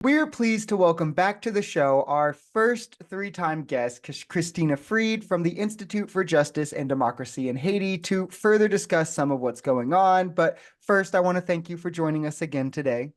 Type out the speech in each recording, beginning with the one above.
We're pleased to welcome back to the show our first three-time guest, Kristina Freed from the Institute for Justice and Democracy in Haiti, to further discuss some of what's going on. But first, I want to thank you for joining us again today.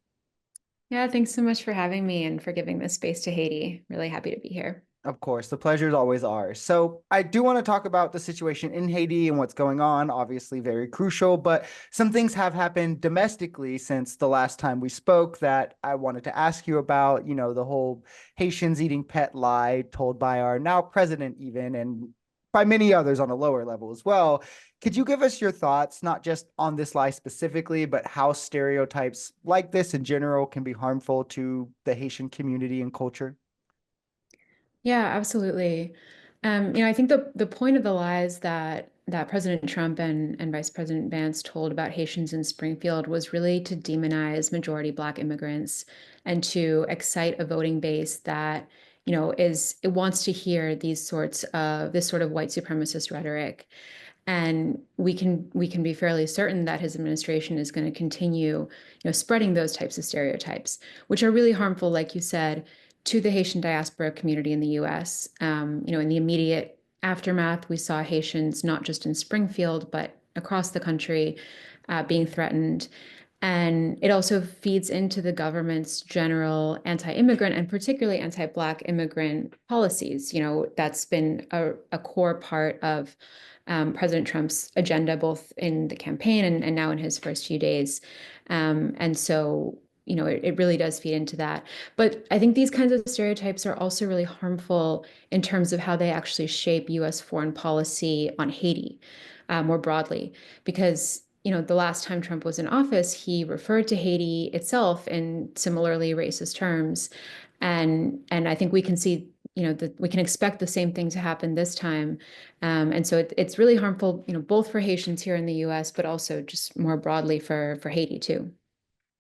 Yeah, thanks so much for having me and for giving this space to Haiti. Really happy to be here. Of course, the pleasure is always ours. So, I do want to talk about the situation in Haiti and what's going on, obviously, very crucial. But some things have happened domestically since the last time we spoke that I wanted to ask you about. The whole Haitians eating pet lie told by our now president, even, and by many others on a lower level as well. Could you give us your thoughts, not just on this lie specifically, but how stereotypes like this in general can be harmful to the Haitian community and culture? Yeah, absolutely. I think the point of the lies that President Trump and Vice President Vance told about Haitians in Springfield was really to demonize majority Black immigrants and to excite a voting base that, it wants to hear this sort of white supremacist rhetoric. And we can be fairly certain that his administration is going to continue, spreading those types of stereotypes, which are really harmful, like you said, to the Haitian diaspora community in the U.S. In the immediate aftermath, we saw Haitians not just in Springfield but across the country being threatened. And it also feeds into the government's general anti-immigrant and particularly anti-Black immigrant policies. That's been a core part of President Trump's agenda, both in the campaign and now in his first few days. And so, it really does feed into that. But I think these kinds of stereotypes are also really harmful in terms of how they actually shape U.S. foreign policy on Haiti more broadly, because the last time Trump was in office, he referred to Haiti itself in similarly racist terms. And I think we can see, that we can expect the same thing to happen this time. And so it's really harmful, both for Haitians here in the US, but also just more broadly for Haiti too.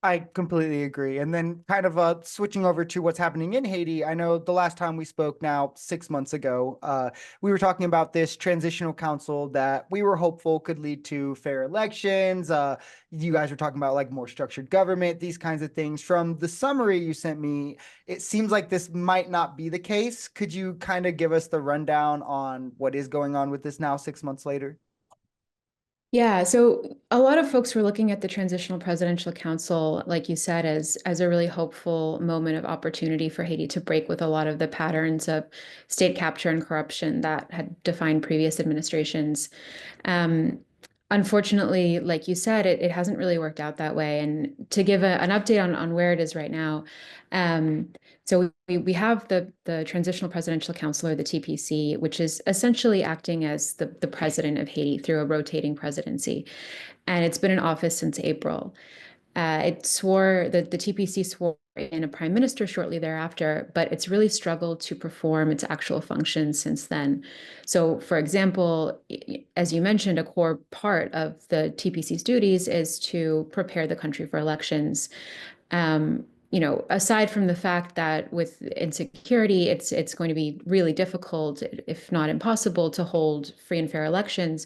I completely agree. And then, kind of switching over to what's happening in Haiti, I know the last time we spoke now, 6 months ago, we were talking about this transitional council that we were hopeful could lead to fair elections. You guys were talking about like more structured government, these kinds of things. From the summary you sent me, it seems like this might not be the case. Could you kind of give us the rundown on what is going on with this now, 6 months later? Yeah, so a lot of folks were looking at the Transitional Presidential Council, like you said, as a really hopeful moment of opportunity for Haiti to break with a lot of the patterns of state capture and corruption that had defined previous administrations. Um, Unfortunately, like you said, it hasn't really worked out that way. And to give an update on where it is right now, um, so we have the Transitional Presidential Council, or the TPC, which is essentially acting as the president of Haiti through a rotating presidency. And it's been in office since April. The TPC swore in a prime minister shortly thereafter, but it's really struggled to perform its actual functions since then. So, for example, as you mentioned, a core part of the TPC's duties is to prepare the country for elections. Aside from the fact that with insecurity, it's going to be really difficult, if not impossible, to hold free and fair elections.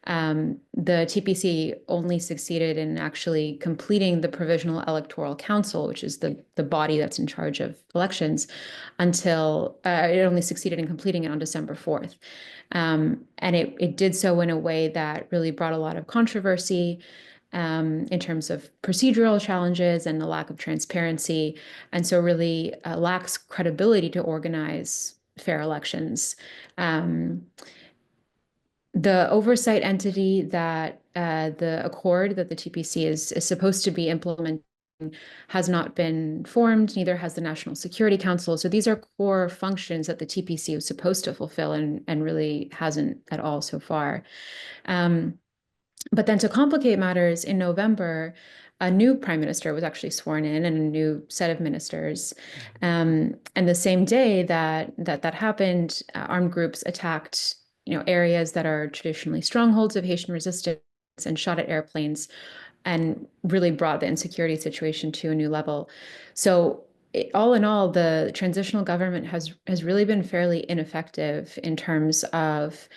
The TPC only succeeded in actually completing the Provisional Electoral Council, which is the body that's in charge of elections, until it only succeeded in completing it on December 4th. And it did so in a way that really brought a lot of controversy in terms of procedural challenges and the lack of transparency, and so really lacks credibility to organize fair elections. Um, the oversight entity that the accord that the TPC is supposed to be implementing has not been formed, neither has the National Security Council. So these are core functions that the TPC was supposed to fulfill and really hasn't at all so far. Um, but then to complicate matters, in November, a new prime minister was actually sworn in and a new set of ministers. And the same day that happened, armed groups attacked, areas that are traditionally strongholds of Haitian resistance and shot at airplanes and really brought the insecurity situation to a new level. So all in all, the transitional government has really been fairly ineffective in terms of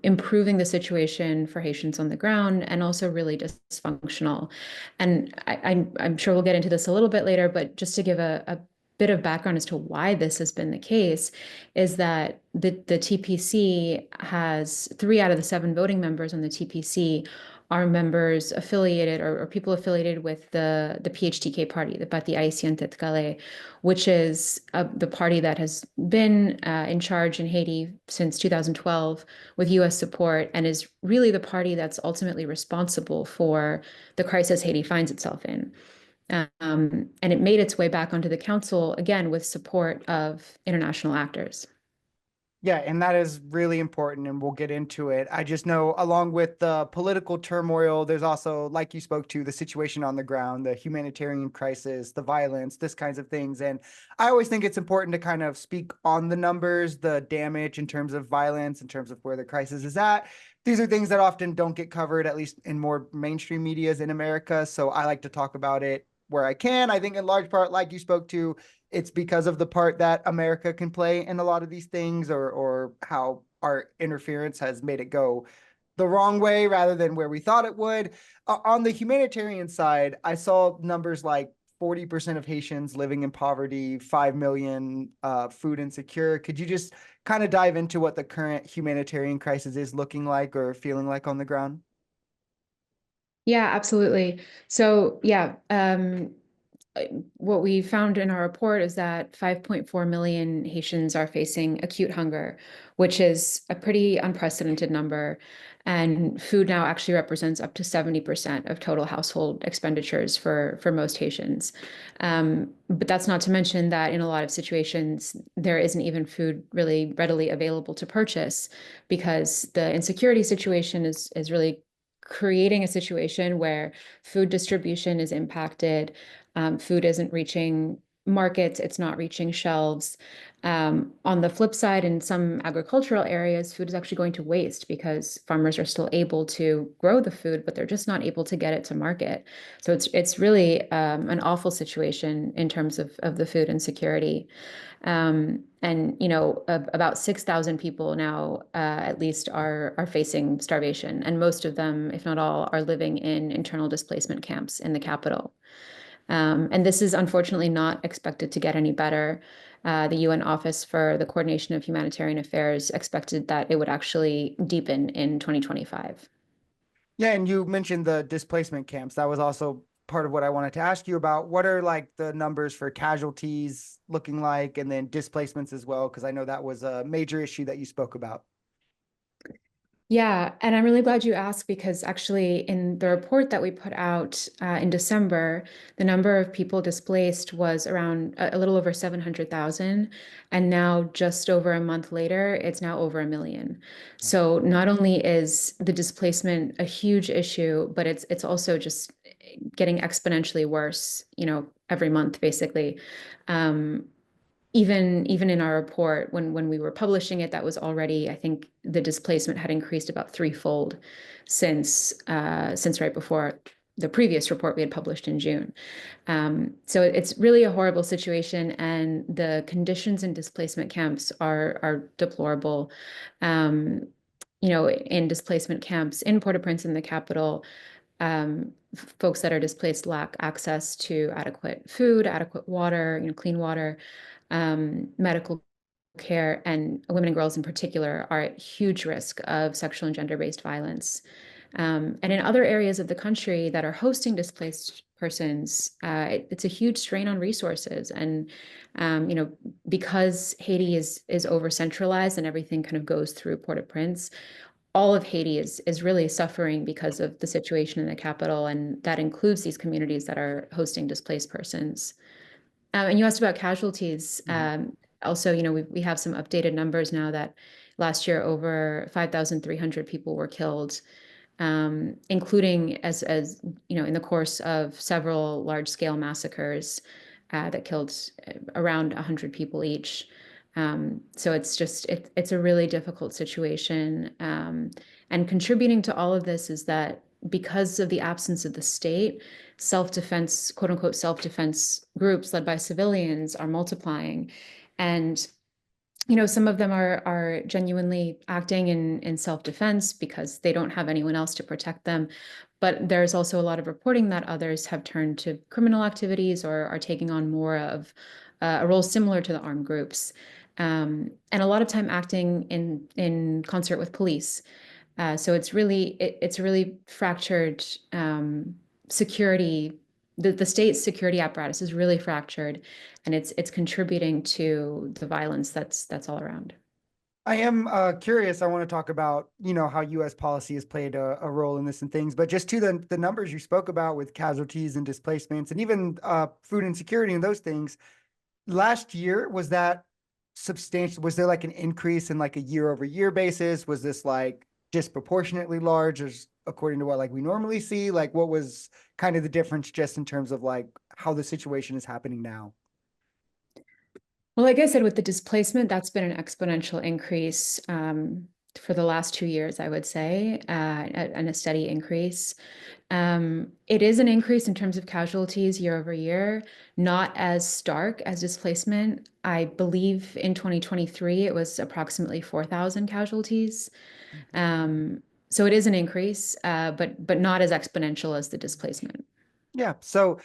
improving the situation for Haitians on the ground and also really dysfunctional. And I'm sure we'll get into this a little bit later, but just to give a bit of background as to why this has been the case is that the TPC has 3 out of the 7 voting members on the TPC are members affiliated or people affiliated with the PHTK party, the Parti Haïtien Tête Calais, which is the party that has been in charge in Haiti since 2012 with US support and is really the party that's ultimately responsible for the crisis Haiti finds itself in. And it made its way back onto the council, again, with support of international actors. Yeah, and that is really important, and we'll get into it. I just know, along with the political turmoil, there's also, like you spoke to, the situation on the ground, the humanitarian crisis, the violence, this kinds of things. And I always think it's important to kind of speak on the numbers, the damage in terms of violence, in terms of where the crisis is at. These are things that often don't get covered, at least in more mainstream medias in America. So I like to talk about it where I can. I think in large part, like you spoke to, it's because of the part that America can play in a lot of these things, or how our interference has made it go the wrong way rather than where we thought it would. On the humanitarian side, I saw numbers like 40% of Haitians living in poverty, 5 million food insecure. Could you just kind of dive into what the current humanitarian crisis is looking like or feeling like on the ground? Yeah, absolutely. So, yeah, what we found in our report is that 5.4 million Haitians are facing acute hunger, which is a pretty unprecedented number. And food now actually represents up to 70% of total household expenditures for most Haitians. But that's not to mention that in a lot of situations, there isn't even food really readily available to purchase because the insecurity situation is really creating a situation where food distribution is impacted. Food isn't reaching markets, it's not reaching shelves. On the flip side, in some agricultural areas, food is actually going to waste because farmers are still able to grow the food, but they're just not able to get it to market. So it's really an awful situation in terms of the food insecurity. And about 6,000 people now, at least, are facing starvation, and most of them, if not all, are living in internal displacement camps in the capital. And this is unfortunately not expected to get any better. The UN Office for the Coordination of Humanitarian Affairs expected that it would actually deepen in 2025. Yeah, and you mentioned the displacement camps. That was also part of what I wanted to ask you about. What are like the numbers for casualties looking like, and then displacements as well? Because I know that was a major issue that you spoke about. Yeah, and I'm really glad you asked because actually, in the report that we put out in December, the number of people displaced was around a little over 700,000. And now, just over a month later, it's now over 1 million. So not only is the displacement a huge issue, but it's also just getting exponentially worse, every month, basically. Um, even in our report when we were publishing it, that was already, I think the displacement had increased about threefold since right before the previous report we had published in June. So it's really a horrible situation, and the conditions in displacement camps are deplorable. Um, in displacement camps in Port-au-Prince, in the capital, folks that are displaced lack access to adequate food, adequate water, clean water, medical care, and women and girls in particular are at huge risk of sexual and gender-based violence. And in other areas of the country that are hosting displaced persons, it's a huge strain on resources. And because Haiti is over centralized and everything kind of goes through Port-au-Prince, all of Haiti is really suffering because of the situation in the capital, and that includes these communities that are hosting displaced persons. And you asked about casualties. Mhm. Also, we have some updated numbers now that last year over 5,300 people were killed, including as in the course of several large-scale massacres that killed around 100 people each. So it's a really difficult situation. And contributing to all of this is that because of the absence of the state, self-defense, quote unquote, self-defense groups led by civilians are multiplying. And some of them are genuinely acting in self-defense because they don't have anyone else to protect them. But there's also a lot of reporting that others have turned to criminal activities or are taking on more of a role similar to the armed groups, and a lot of time acting in concert with police. So it's a really fractured security. The state's security apparatus is really fractured, and it's contributing to the violence that's all around. I am curious. I want to talk about, how U.S. policy has played a role in this and things, but just to the numbers you spoke about with casualties and displacements and even food insecurity and those things, last year, was that substantial? Was there like an increase in like a year over year basis? Was this like disproportionately large as according to what like we normally see? Like what was kind of the difference just in terms of like how the situation is happening now? Well, like I said, with the displacement, that's been an exponential increase for the last 2 years, I would say, and a steady increase. It is an increase in terms of casualties year over year, not as stark as displacement. I believe in 2023, it was approximately 4,000 casualties. Um, so it is an increase, but not as exponential as the displacement. Yeah. So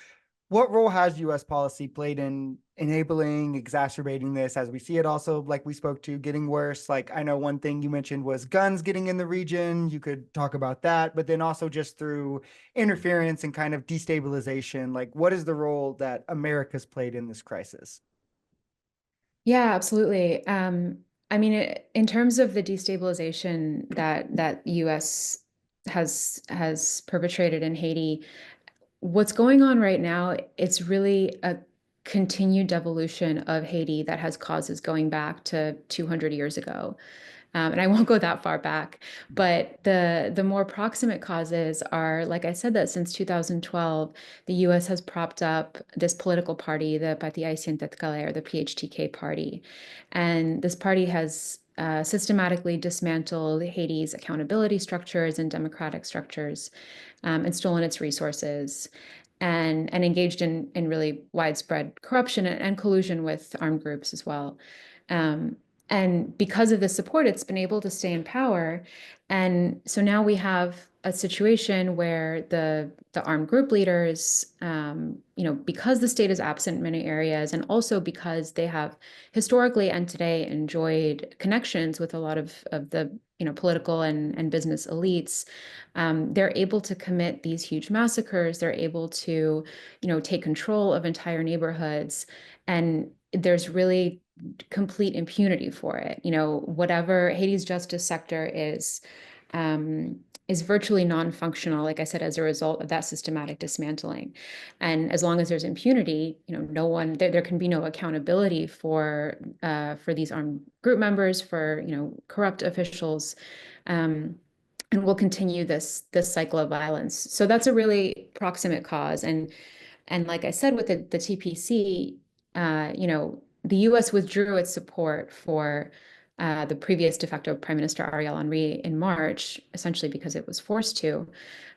what role has U.S. policy played in enabling, exacerbating this as we see it also, like we spoke to, getting worse? Like, I know one thing you mentioned was guns getting in the region. You could talk about that, but then also just through interference and kind of destabilization. Like, what is the role that America's played in this crisis? Yeah, absolutely. I mean, in terms of the destabilization that U.S. has perpetrated in Haiti, what's going on right now, it's really a continued devolution of Haiti that has causes going back to 200 years ago. And I won't go that far back, but the more proximate causes are, like I said, that since 2012, the U.S. has propped up this political party, the Parti Haïtien Tétkalé, or the PHTK party, and this party has systematically dismantled Haiti's accountability structures and democratic structures, and stolen its resources. And engaged in really widespread corruption and collusion with armed groups as well. Um, and because of the support, it's been able to stay in power. And so now we have a situation where the armed group leaders, because the state is absent in many areas, and also because they have historically and today enjoyed connections with a lot of the political and business elites, they're able to commit these huge massacres. They're able to, take control of entire neighborhoods, and there's really complete impunity for it. Whatever Haiti's justice sector is virtually non-functional, like I said, as a result of that systematic dismantling. And as long as there's impunity, no one there can be no accountability for these armed group members, for corrupt officials. And we'll continue this cycle of violence. So that's a really proximate cause. And like I said, with the TPC, the U.S. withdrew its support for the previous de facto Prime Minister Ariel Henry in March, essentially because it was forced to.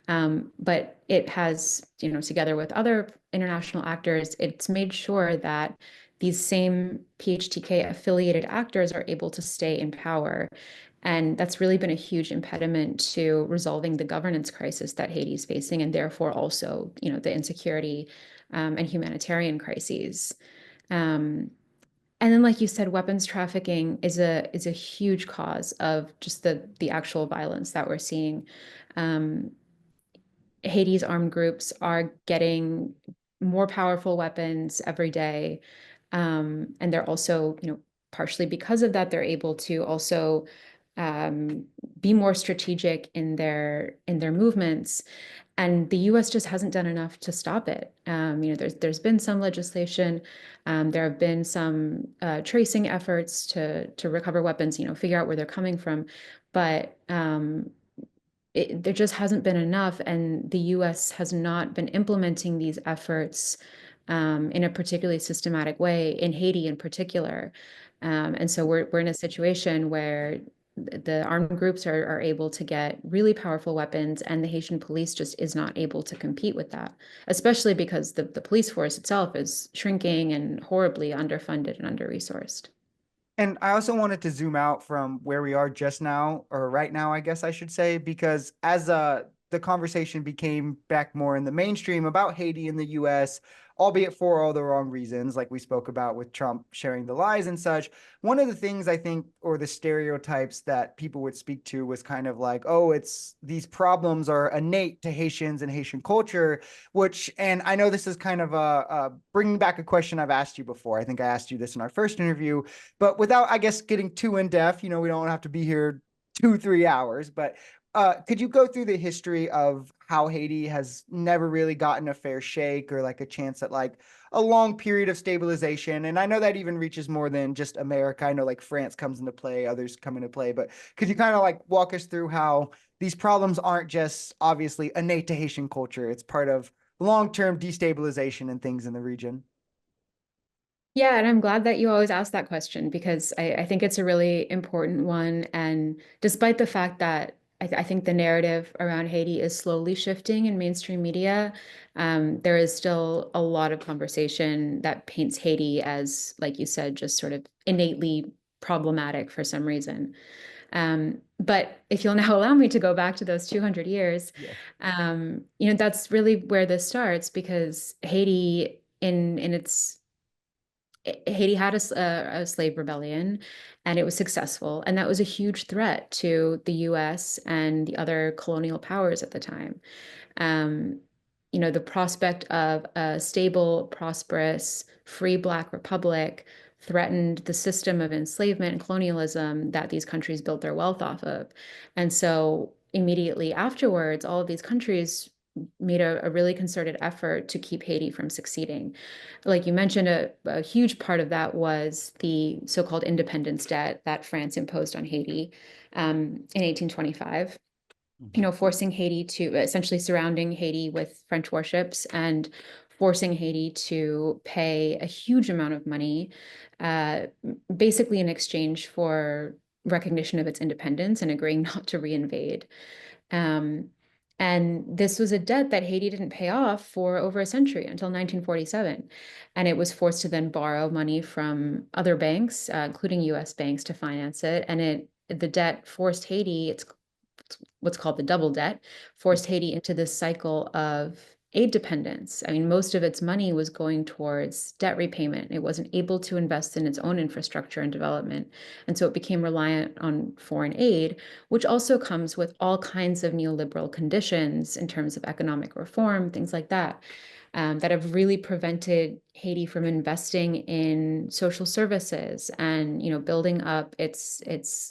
But it has, together with other international actors, it's made sure that these same PHTK affiliated actors are able to stay in power. And that's really been a huge impediment to resolving the governance crisis that Haiti is facing, and therefore also, the insecurity and humanitarian crises. Um, and then, like you said, weapons trafficking is a huge cause of just the actual violence that we're seeing. Um, Haiti's armed groups are getting more powerful weapons every day. And they're also, partially because of that, they're able to also um, be more strategic in their movements. And the U.S. just hasn't done enough to stop it. There's been some legislation, there have been some tracing efforts to recover weapons, figure out where they're coming from, but there just hasn't been enough, and the U.S. has not been implementing these efforts in a particularly systematic way in Haiti in particular. And so we're in a situation where the armed groups are able to get really powerful weapons, and the Haitian police just is not able to compete with that, especially because the police force itself is shrinking and horribly underfunded and under-resourced. And I also wanted to zoom out from where we are just now, or right now, I guess I should say, because as the conversation became back more in the mainstream about Haiti in the US, albeit for all the wrong reasons, like we spoke about with Trump sharing the lies and such, one of the things I think, or the stereotypes that people would speak to was kind of like, oh, it's these problems are innate to Haitians and Haitian culture, which, and I know this is kind of bringing back a question I've asked you before. I think I asked you this in our first interview, but without, I guess, getting too in depth, we don't have to be here 2, 3 hours, but could you go through the history of how Haiti has never really gotten a fair shake or like a chance at like a long period of stabilization? And I know that even reaches more than just America. I know like France comes into play, others come into play, but could you kind of like walk us through how these problems aren't just obviously innate to Haitian culture? It's part of long-term destabilization and things in the region. Yeah, and I'm glad that you always ask that question because I think it's a really important one. And despite the fact that I think the narrative around Haiti is slowly shifting in mainstream media, there is still a lot of conversation that paints Haiti as, like you said, just sort of innately problematic for some reason. But if you'll now allow me to go back to those 200 years, Yes. that's really where this starts because Haiti, in its Haiti had a slave rebellion and it was successful. And that was a huge threat to the US and the other colonial powers at the time. Um, the prospect of a stable, prosperous, free Black republic threatened the system of enslavement and colonialism that these countries built their wealth off of. And so immediately afterwards, all of these countries made a really concerted effort to keep Haiti from succeeding. Like you mentioned, a huge part of that was the so-called independence debt that France imposed on Haiti in 1825, Mhm. forcing Haiti to essentially surrounding Haiti with French warships and forcing Haiti to pay a huge amount of money, uh, basically in exchange for recognition of its independence and agreeing not to reinvade. Um, and this was a debt that Haiti didn't pay off for over a century until 1947. And it was forced to then borrow money from other banks, including US banks, to finance it. And the debt forced Haiti, it's what's called the double debt, forced Haiti into this cycle of aid dependence. I mean, most of its money was going towards debt repayment. It wasn't able to invest in its own infrastructure and development. And so it became reliant on foreign aid, which also comes with all kinds of neoliberal conditions in terms of economic reform, things like that. That have really prevented Haiti from investing in social services and building up its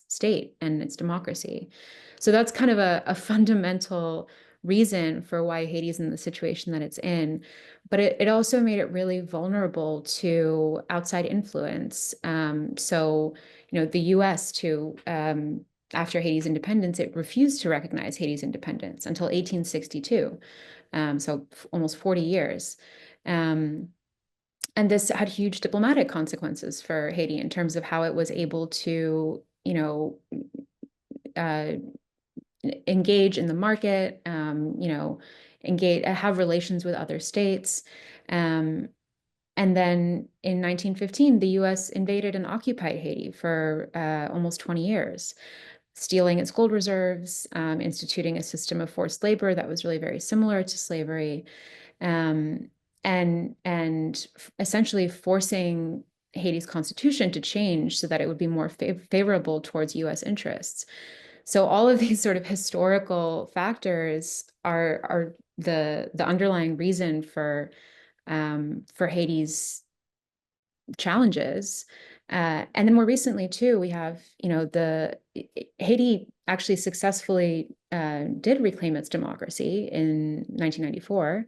state and its democracy. So that's kind of a fundamental reason for why Haiti's in the situation that it's in. But it also made it really vulnerable to outside influence. So, the US too, after Haiti's independence, it refused to recognize Haiti's independence until 1862. So almost 40 years. Um, and this had huge diplomatic consequences for Haiti in terms of how it was able to, uh, engage in the market, have relations with other states. Um, and then in 1915, the US invaded and occupied Haiti for almost 20 years, stealing its gold reserves, instituting a system of forced labor that was really very similar to slavery, um, and essentially forcing Haiti's constitution to change so that it would be more favorable towards US interests. So all of these sort of historical factors are the underlying reason for Haiti's challenges. And then more recently too, we have the Haiti actually successfully did reclaim its democracy in 1994,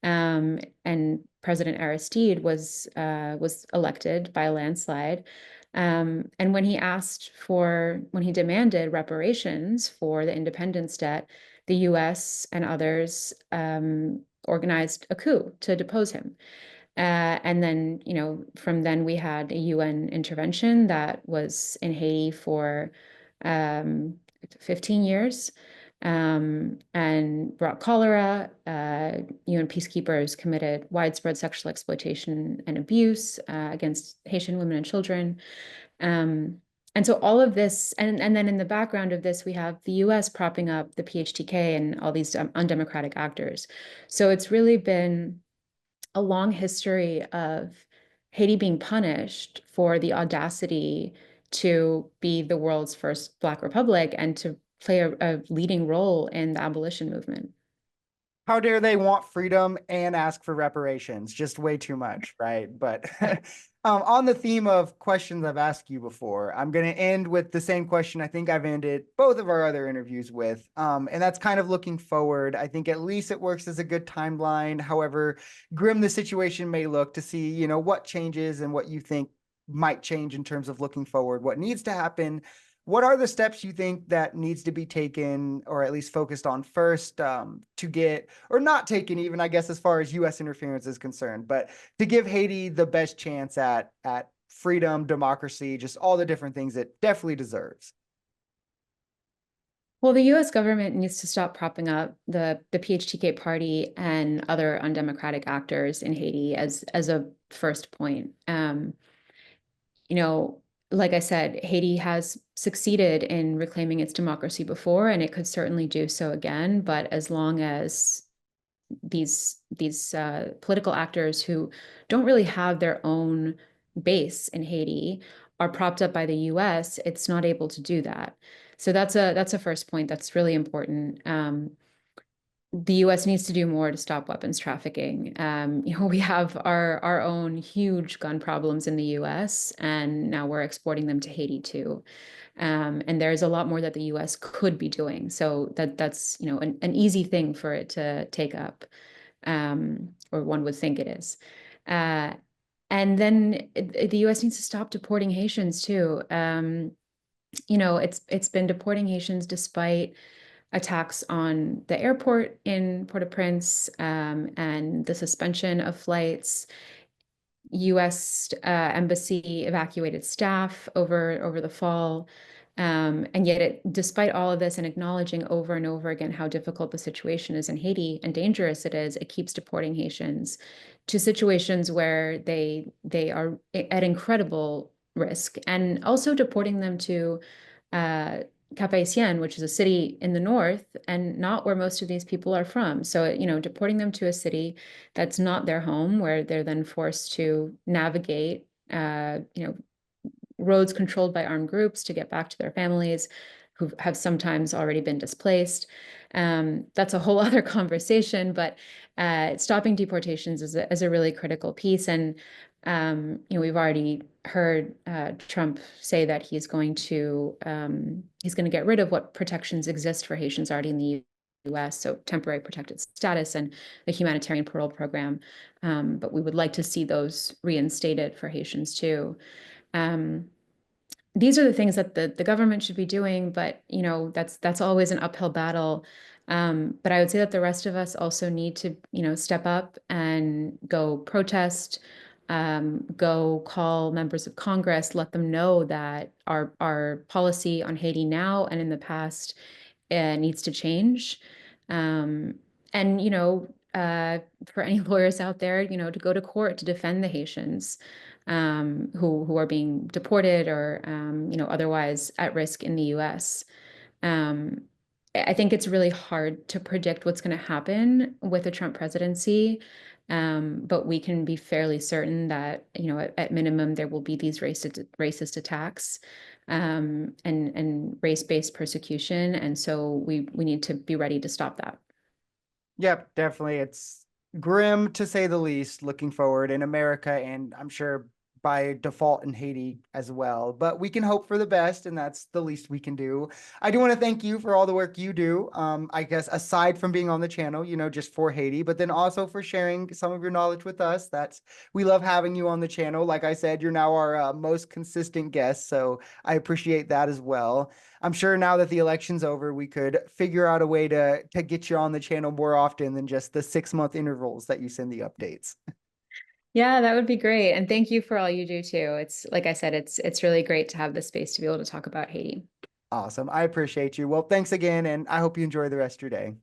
and President Aristide was elected by a landslide. And when he demanded reparations for the independence debt, the U.S. and others organized a coup to depose him. And then, from then we had a UN intervention that was in Haiti for um, 15 years, and brought cholera. UN peacekeepers committed widespread sexual exploitation and abuse against Haitian women and children. Um, and so all of this, and then in the background of this, we have the US propping up the PHTK and all these undemocratic actors. So it's really been a long history of Haiti being punished for the audacity to be the world's first Black republic and to play a leading role in the abolition movement. How dare they want freedom and ask for reparations? Just way too much, right? But on the theme of questions I've asked you before, I'm going to end with the same question I think I've ended both of our other interviews with. And that's kind of looking forward. I think at least it works as a good timeline. However grim the situation may look, to see, what changes and what you think might change in terms of looking forward, what needs to happen. What are the steps you think that needs to be taken, or at least focused on first, to get, or not taken even, I guess, as far as U.S. interference is concerned, but to give Haiti the best chance at freedom, democracy, just all the different things it definitely deserves? Well, the US government needs to stop propping up the PHTK party and other undemocratic actors in Haiti as a first point. You know, like I said, Haiti has succeeded in reclaiming its democracy before, and it could certainly do so again. But as long as these political actors who don't really have their own base in Haiti are propped up by the U.S., it's not able to do that. So that's a first point that's really important. The U.S. needs to do more to stop weapons trafficking. We have our own huge gun problems in the U.S., and now we're exporting them to Haiti too. And there's a lot more that the U.S. could be doing. So that's an easy thing for it to take up, or one would think it is. Uh, and then the U.S. needs to stop deporting Haitians too. It's been deporting Haitians despite attacks on the airport in Port-au-Prince, and the suspension of flights. U.S. Embassy evacuated staff over the fall. And yet, despite all of this and acknowledging over and over again how difficult the situation is in Haiti and dangerous it is, it keeps deporting Haitians to situations where they are at incredible risk, and also deporting them to uh, Cap-Haïtien, which is a city in the north and not where most of these people are from. So, deporting them to a city that's not their home, where they're then forced to navigate, roads controlled by armed groups to get back to their families who have sometimes already been displaced. That's a whole other conversation, but stopping deportations is a really critical piece. And we've already heard Trump say that he's going to get rid of what protections exist for Haitians already in the U.S., so temporary protected status and the humanitarian parole program. But we would like to see those reinstated for Haitians too. Um, these are the things that the government should be doing, but that's always an uphill battle. But I would say that the rest of us also need to step up and go protest, go call members of Congress, let them know that our policy on Haiti now and in the past needs to change. Um, and for any lawyers out there, to go to court to defend the Haitians who are being deported or otherwise at risk in the U.S. Um, I think it's really hard to predict what's going to happen with the Trump presidency, but we can be fairly certain that at minimum there will be these racist attacks, and race-based persecution, and so we need to be ready to stop that. Yep, definitely. It's grim to say the least, looking forward in America, and I'm sure by default in Haiti as well. But we can hope for the best, and that's the least we can do. I do want to thank you for all the work you do. I guess aside from being on the channel, just for Haiti, but then also for sharing some of your knowledge with us. We love having you on the channel. Like I said, you're now our most consistent guest, so I appreciate that as well. I'm sure now that the election's over, we could figure out a way to get you on the channel more often than just the 6-month intervals that you send the updates. Yeah, that would be great. And thank you for all you do too. It's like I said, it's really great to have the space to be able to talk about Haiti. Awesome. I appreciate you. Well, thanks again, and I hope you enjoy the rest of your day.